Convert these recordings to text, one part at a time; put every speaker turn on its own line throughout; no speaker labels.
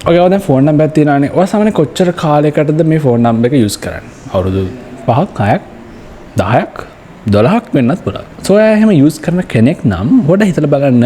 ඔය දැන් ෆෝන් නම්බරයක් තියෙනවානේ. ඔය සාමාන්‍ය කොච්චර කාලයකටද මේ ෆෝන් නම්බර එක යූස් කරන්නේ? අවුරුදු 5ක් 6ක් 10ක් 12ක් වෙන්නත් පුළුවන්. සෝ ඔයා එහෙම යූස් කරන කෙනෙක් නම් පොඩ්ඩක් හිතලා බලන්න.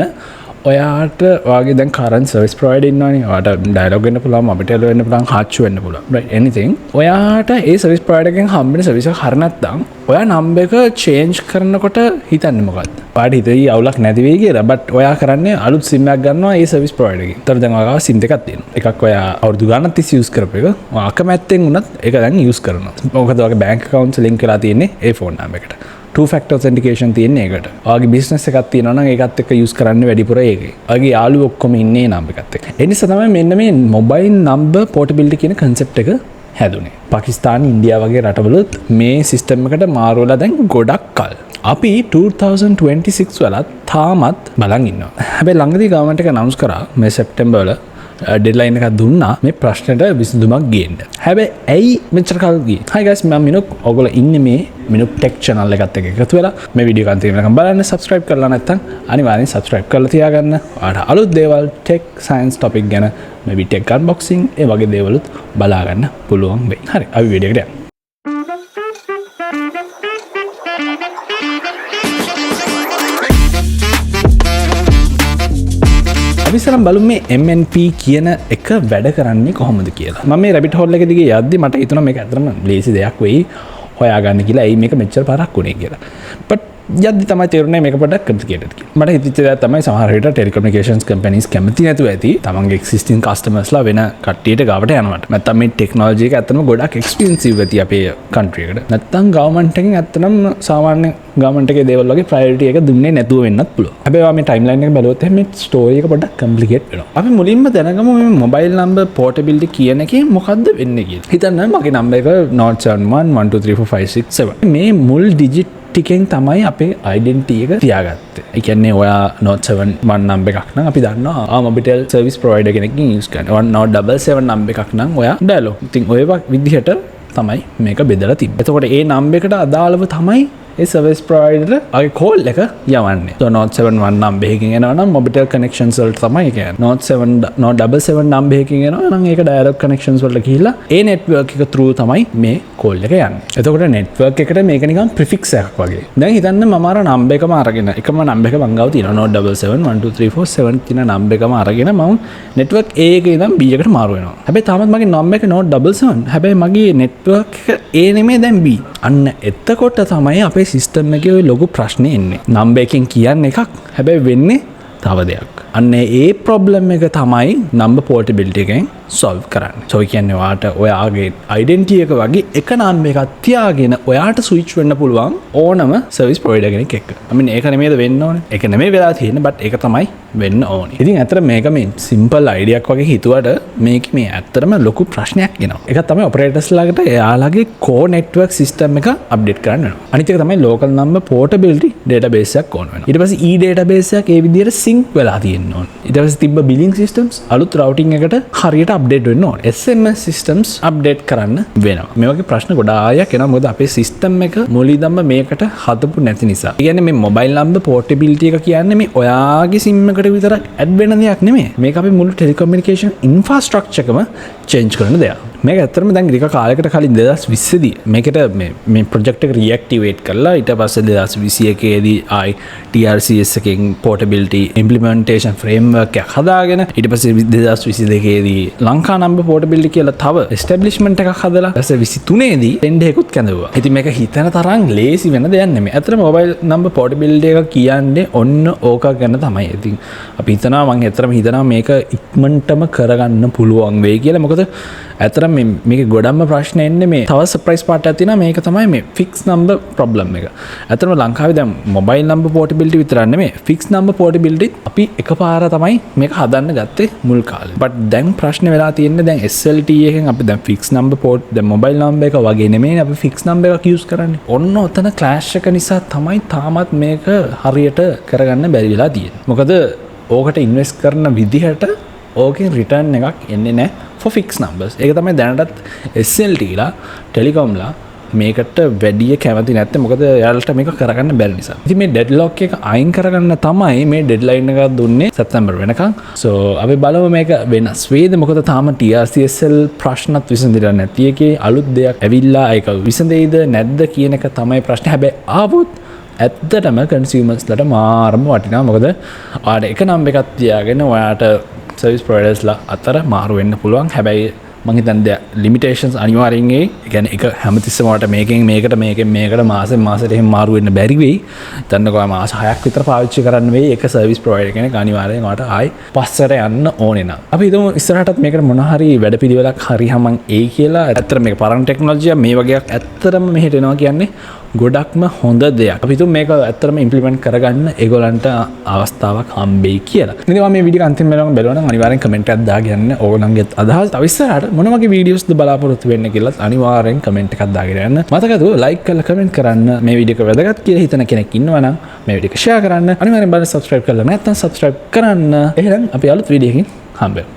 ඔයාට ඔයාගේ දැන් කරන්ට් සර්විස් ප්‍රොවයිඩර් ඉන්නවනේ. ඔයාට ඩයලොග් වෙන්න පුළුවන්, මොබිටෙල් වෙන්න පුළුවන්, හාච්චු වෙන්න පුළුවන්. right anything. ඔයාට ඒ සර්විස් ප්‍රොවයිඩර් එකෙන් හම්බෙන සර්විස් එක හරිය නැත්නම් ඔයා නම්බර් එක චේන්ජ් කරනකොට හිතන්නේ මොකද්ද? පාට හිතේ අවුලක් නැති වෙයි කියලා. බට් ඔයා කරන්නේ අලුත් සිම් එකක් ගන්නවා ඒ සර්විස් ප්‍රොවයිඩර් එකෙන්. ඒතර දැන් ඔයාගාව සිම් දෙකක් තියෙනවා. එකක් ඔයා අවුරුදු ගානක් තිස්සේ යූස් කරපු එක. ඔයා අකමැත්තෙන් වුණත් ඒක දැන් යූස් කරනවා. මොකද ඔයාගේ බැංක් account ලින්ක් වෙලා තියෙන්නේ ඒ ෆෝන් නම්බර් එකට. 2-factor authentication තියෙන්නේ ඒකට. ඔයාගේ බිස්නස් එකක් තියෙනවා නම් ඒකත් එක්ක යූස් කරන්න වැඩිපුර ඒකේ. ඔයාගේ යාළුවෝ ඔක්කොම ඉන්නේ නම්බර් එකත් එක්ක. ඒ නිසා තමයි මෙන්න මේ මොබයිල් නම්බර් පෝටබිලිටි කියන concept එක හැදුනේ. පාකිස්තාන, ඉන්දියාව වගේ රටවලුත් මේ සිස්ටම් එකට මාරු වෙලා දැන් ගොඩක් කල්. අපි 2026 වලත් තාමත් බලන් ඉන්නවා. හැබැයි ළඟදී ගවර්න්මන්ට් එක අනවුන්ස් කරා මේ සෙප්ටැම්බර් වල ඩෙඩ්ලයින් එකක් දුන්නා මේ ප්‍රශ්නෙට විසඳුමක් ගේන්න. හැබැයි ඇයි මෙච්චර කල් ගියේ? Hi guys, මම මිනුක්. ඔයගොල්ලෝ ඉන්නේ මේ මිනුක් ටෙක් channel එකත් එක්ක එකතු වෙලා මේ වීඩියෝ එක අන්තිමට බලන්න. subscribe කරලා නැත්නම් අනිවාර්යෙන් subscribe කරලා තියාගන්න. ඔයාලට අලුත් දේවල් ටෙක් සයන්ස් topic ගැන මේ ටෙක් unboxing ඒ වගේ දේවලුත් බලා ගන්න පුළුවන් වෙයි. හරි, අපි වීඩියෝ එකට යමු. අවිසරම් බලමු මේ MNP කියන එක වැඩ කරන්නේ කොහොමද කියලා. මම මේ රැබිට් හෝල් එක දිගේ යද්දි මට හිතුණා මේක ඇත්තටම ලේසි දෙයක් වෙයි හොයාගන්න කියලා. ඇයි මේක මෙච්චර පාරක් වුනේ කියලා. බට් යද්දි තමයි තේරුනේ මේක පොඩ්ඩක් complicated කියලා. මට හිතෙච්ච දේ තමයි සමහර විට ටෙලිකමියුනිකේෂන්ස් කම්පැනිස් කැමති නැතුව ඇති තමන්ගේ existing customers-ලා වෙන කට්ටියට ගාවට යනවට. නැත්තම් මේ ටෙක්නොලොජි එක ඇත්තටම ගොඩක් expensive වෙති අපේ country එකට. නැත්තම් ගවර්න්මන්ට් එකෙන් ඇත්තටම සාමාන්‍ය ගවර්න්මන්ට් එකේ දේවල් වගේ priority එක දුන්නේ නැතුව වෙන්නත් පුළුවන්. හැබැයි මේ timeline එක බැලුවොත් එහෙනම් මේ story එක පොඩ්ඩක් complicated වෙනවා. අපි මුලින්ම දැනගමු මේ mobile number portability කියන එකේ මොකද්ද වෙන්නේ කියලා. හිතන්න මගේ number එක 071123456 මේ මුල් digit ටිකෙන් තමයි අපේ identity එක තියාගත්තේ. ඒ කියන්නේ ඔයා note 7 number එකක් නම් අපි දන්නවා මොබිටෙල් සර්විස් ප්‍රොවයිඩර් කෙනෙක්ගෙන් යූස් කරනවා. note 77 number එකක් නම් ඔයා dialog. ඉතින් ඔය විදිහට තමයි මේක බෙදලා තිබ්බේ. එතකොට ඒ number එකට අදාළව තමයි ඒ සර්විස් ප්‍රොවයිඩර් ආගේ කෝල් එක යවන්නේ. so note 71 number එකකින් එනවා නම් මොබිටෙල් connections වලට තමයි ඒ කියන්නේ. note 77 number එකකින් එනවා නම් ඒක dialog connections වලට ගිහිල්ලා ඒ network එක through තමයි මේ කෝල් එක යන්නේ. එතකොට network එකට මේක නිකන් prefix එකක් වගේ. දැන් හිතන්න මම අර number එකම අරගෙන එකම number එක මං ගාව තියෙනවා note 77123447 කියන number එකම අරගෙන මම network A එකේ ඉඳන් B එකට මාරු වෙනවා. හැබැයි තාමත් මගේ number එක note 77. හැබැයි මගේ network එක A නෙමෙයි දැන් B. අන්න එතකොට තමයි අපේ සිස්ටම් එකේ ඔය ලොකු ප්‍රශ්නේ එන්නේ. නම්බර් එකෙන් කියන්නේ එකක් හැබැයි වෙන්නේ තව දෙයක්. අන්න ඒ ප්‍රොබ්ලම් එක තමයි නම්බර් පෝර්ටබිලිටි එකෙන් solve කරන්නේ. so කියන්නේ ඔයාට ඔයාගේ identity එක වගේ එක නම්බර් එකක් තියාගෙන ඔයාට switch වෙන්න පුළුවන් ඕනම service provider කෙනෙක් එක්ක. I mean ඒක නෙමෙයිද වෙන්න ඕනේ. ඒක නෙමෙයි වෙලා තියෙන්නේ but ඒක තමයි වෙන්න ඕනේ. ඉතින් ඇත්තට මේක මේ simple idea එකක් වගේ හිතුවට මේක මේ ඇත්තටම ලොකු ප්‍රශ්නයක් එනවා. ඒක තමයි operators ලාකට එයාලගේ core network system එක update කරන්න වෙනවා. අනිත් එක තමයි local number portability database එකක් ඕන වෙනවා. ඊට පස්සේ e-database එකක් ඒ විදිහට sync වෙලා තියෙන්න ඕනේ. ඊට පස්සේ තිබ්බ billing systems අලුත් routing එකට හරියට අප්ඩේට් වෙන්න ඕනේ. SMS systems අප්ඩේට් කරන්න වෙනවා. මේ වගේ ප්‍රශ්න ගොඩාක් එනවා. මොකද අපේ සිස්ටම් එක මුලින්දම මේකට හදපු නැති නිසා. ඒ කියන්නේ මේ මොබයිල් නම්බර් පෝර්ටබිලිටි එක කියන්නේ මේ ඔයාගේ සිම් එකට විතරක් ඇඩ් වෙන දෙයක් නෙමෙයි. මේක අපි මුළු ටෙලිකමියුනිකේෂන් ඉන්ෆ්‍රාස්ට්‍රක්චර් එකම චේන්ජ් කරන දෙයක්. මේක ඇත්තටම දැන් ටික කාලයකට කලින් 2020 දී මේකට මේ ප්‍රොජෙක්ට් එක රීඇක්ටිවේට් කරලා ඊට පස්සේ 2021 දී ආයි TRCS එකෙන් පෝර්ටබිලිටි ඉම්ප්ලිමන්ටේෂන් ෆ්‍රේම්වර්ක් එකක් හදාගෙන ඊට පස්සේ 2022 දී ලංකා නම්බර් පෝර්ටබිලිටි කියලා තව එස්ටැබ්ලිෂ්මන්ට් එකක් හදලා ඊට පස්සේ 23 දී ටෙන්ඩර් එකකුත් කැඳවුවා. ඉතින් මේක හිතන තරම් ලේසි වෙන දෙයක් නෙමෙයි. ඇත්තටම මොබයිල් නම්බර් පෝර්ටබිලිටි එක කියන්නේ ඔන්න ඕක ගැන තමයි. ඉතින් අපි හිතනවා මම ඇත්තටම හිතනවා මේක ඉක්මනටම කරගන්න පුළුවන් වෙයි කියලා. මොකද ඇත්තටම මේක ගොඩක්ම ප්‍රශ්න එන්නේ මේ තව සර්ප්‍රයිස් පාර්ට් එකක් තියෙනවා. මේක තමයි මේ ෆික්ස් නම්බර් ප්‍රොබ්ලම් එක. ඇත්තටම ලංකාවේ දැන් මොබයිල් නම්බර් පෝර්ටබිලිටි විතරක් නෙමෙයි ෆික්ස් නම්බර් පෝර්ටබිලිටි අපි එකපාර තමයි මේක හදන්න ගත්තේ මුල් කාලේ. බට් දැන් ප්‍රශ්නේ වෙලා තියෙන්නේ දැන් SLT එකෙන් අපි දැන් ෆික්ස් නම්බර් පෝර්ට් දැන් මොබයිල් නම්බර් එක වගේ නෙමෙයි අපි ෆික්ස් නම්බර් එකක් යූස් කරන්නේ. ඔන්න ඔතන ක්ලෑෂ් එක නිසා තමයි තාමත් මේක හරියට කරගන්න බැරි වෙලා තියෙන්නේ. මොකද ඕකට ඉන්වෙස්ට් කරන විදිහට ඕකෙන් රිටර්න් එකක් එන්නේ නැහැ for fixed numbers. ඒක තමයි දැනටත් SLT ලා ටෙලිකොම් ලා මේකට වැඩිය කැමති නැත්තේ මොකද එයාලට මේක කරගන්න බැරි නිසා. ඉතින් මේ ඩෙඩ්ලොක් එක අයින් කරගන්න තමයි මේ ඩෙඩ්ලයින් එකක් දුන්නේ සැප්තැම්බර් වෙනකන්. සෝ අපි බලමු මේක වෙනස් වේද මොකද තාම TRCSL ප්‍රශ්නත් විසඳිලා නැති එකේ අලුත් දෙයක් ඇවිල්ලා ඒක විසඳෙයිද නැද්ද කියන එක තමයි ප්‍රශ්නේ. හැබැයි ආවොත් ඇත්තටම කන්සියුමර්ස්ලට මාරම වටිනවා. මොකද ඔයාලට එක නම් එකක් තියාගෙන ඔයාට සර්විස් ප්‍රොවයිඩර්ස්ලා අතර මාරු වෙන්න පුළුවන්. හැබැයි මං හිතන්නේ ලිමිටේෂන්ස් අනිවාර්යෙන් ඒ කියන්නේ එක හැමතිස්සම වට මේකෙන් මේකට මාසෙන් මාසෙට එහෙම මාරු වෙන්න බැරි වෙයි. හිතන්නකෝ මාස 6ක් විතර පාවිච්චි කරන්න වෙයි එක සර්විස් ප්‍රොවයිඩර් කෙනෙක් අනිවාර්යෙන් වට ආයි පස්සට යන්න ඕනේ නම්. අපි හිතමු ඉස්සරහටත් මේකට මොන හරි වැඩපිළිවෙලක් හරි හැමං ඒ කියලා. ඇත්තට මේක පරණ ටෙක්නොලොජිය මේ වගේක් ඇත්තටම මෙහෙට එනවා කියන්නේ ගොඩක්ම හොඳ දෙයක්. අපි හිතමු මේක ඇත්තටම ඉම්ප්ලිමන්ට් කරගන්න ඒගොල්ලන්ට අවස්ථාවක් හම්බෙයි කියලා. ඉතින් මේ වීඩියෝ අන්තිම වෙනකම් බලනවා නම් අනිවාර්යෙන් කමෙන්ට් එකක් දාගන්න. ඕගොල්ලන්ගේ අදහස් තව ඉස්සරහට මොන වගේ වීඩියෝස්ද බලාපොරොත්තු වෙන්න කියලා අනිවාර්යෙන් කමෙන්ට් එකක් දාගෙන යන්න. මතකද ලයික් කරලා කමෙන්ට් කරන්න. මේ වීඩියෝ එක වැදගත් කියලා හිතන කෙනෙක් ඉන්නවා නම් මේ වීඩියෝ එක ෂෙයා කරන්න. අනිවාර්යෙන් බලන්න සබ්ස්ක්‍රයිබ් කරලා නැත්නම් සබ්ස්ක්‍රයිබ් කරන්න. එහෙනම් අපි අලුත් වීඩියෝ එකකින් හම්බෙමු.